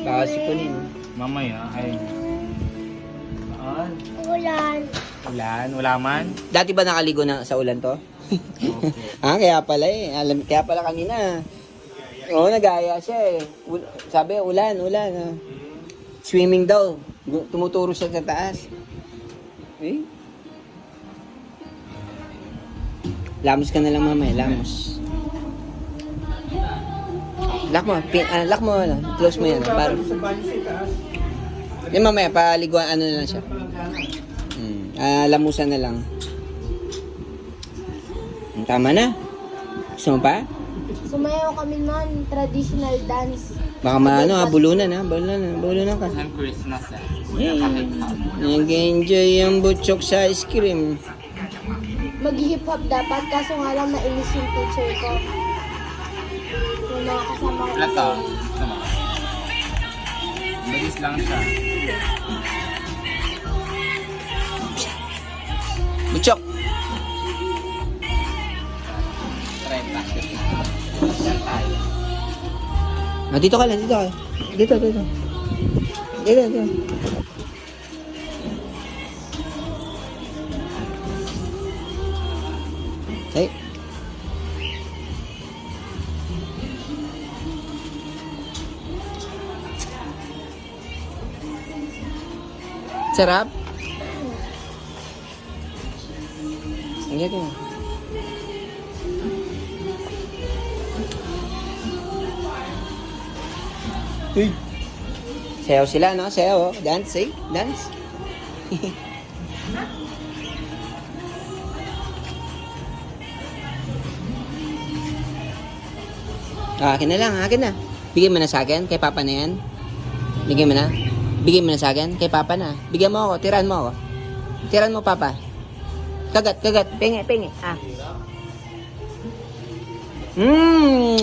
Baka sipunin. Mamaya ay... Saan? Ulan. Ulan? Wala man? Dati ba nakaligo na sa ulan to? Kaya pala eh. Kaya pala kanina. Oo, nag-aaya siya eh. Sabi, ulan. Swimming daw. Tumuturo siya sa taas. Eh? Lamos ka na lang mamaya, lamos. Lock mo. Close mo yan. Para. Yan mamaya, paliguan, ano na lang siya. Lamusan na lang. Tama na. Gusto mo pa? Sumayaw kami nun, traditional dance. Baka bulunan ka. Ang Christmas eh. Nag-enjoy yung butchok sa ice cream. Mag-hip hop dapat, kaso nga lang nainis yung teacher ko. Yung mga kasama ko. Plato. Gusto mo? Bilis lang siya. Butchok! Try practice na. Yan tayo. Dito ka lang. Dito. Hey. Sarap. Ingat mo. Sayaw sila, no? Sayaw, oh. Dance, eh? Dance. Akin na. Bigyan mo na sa akin, kay Papa na yan. Bigyan mo na sa akin, kay Papa na. Bigyan mo ako, tiran mo ako. Tiran mo, Papa. Kagat. Pingi.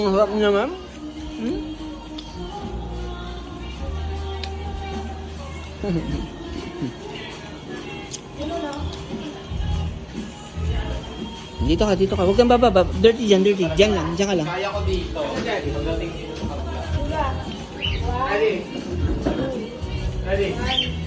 Harap naman. Dito ka. Huwag kang bababa. Dirty dyan. Diyan ka lang. Kaya ko dito. Pagdating dito sa kabila. Ready?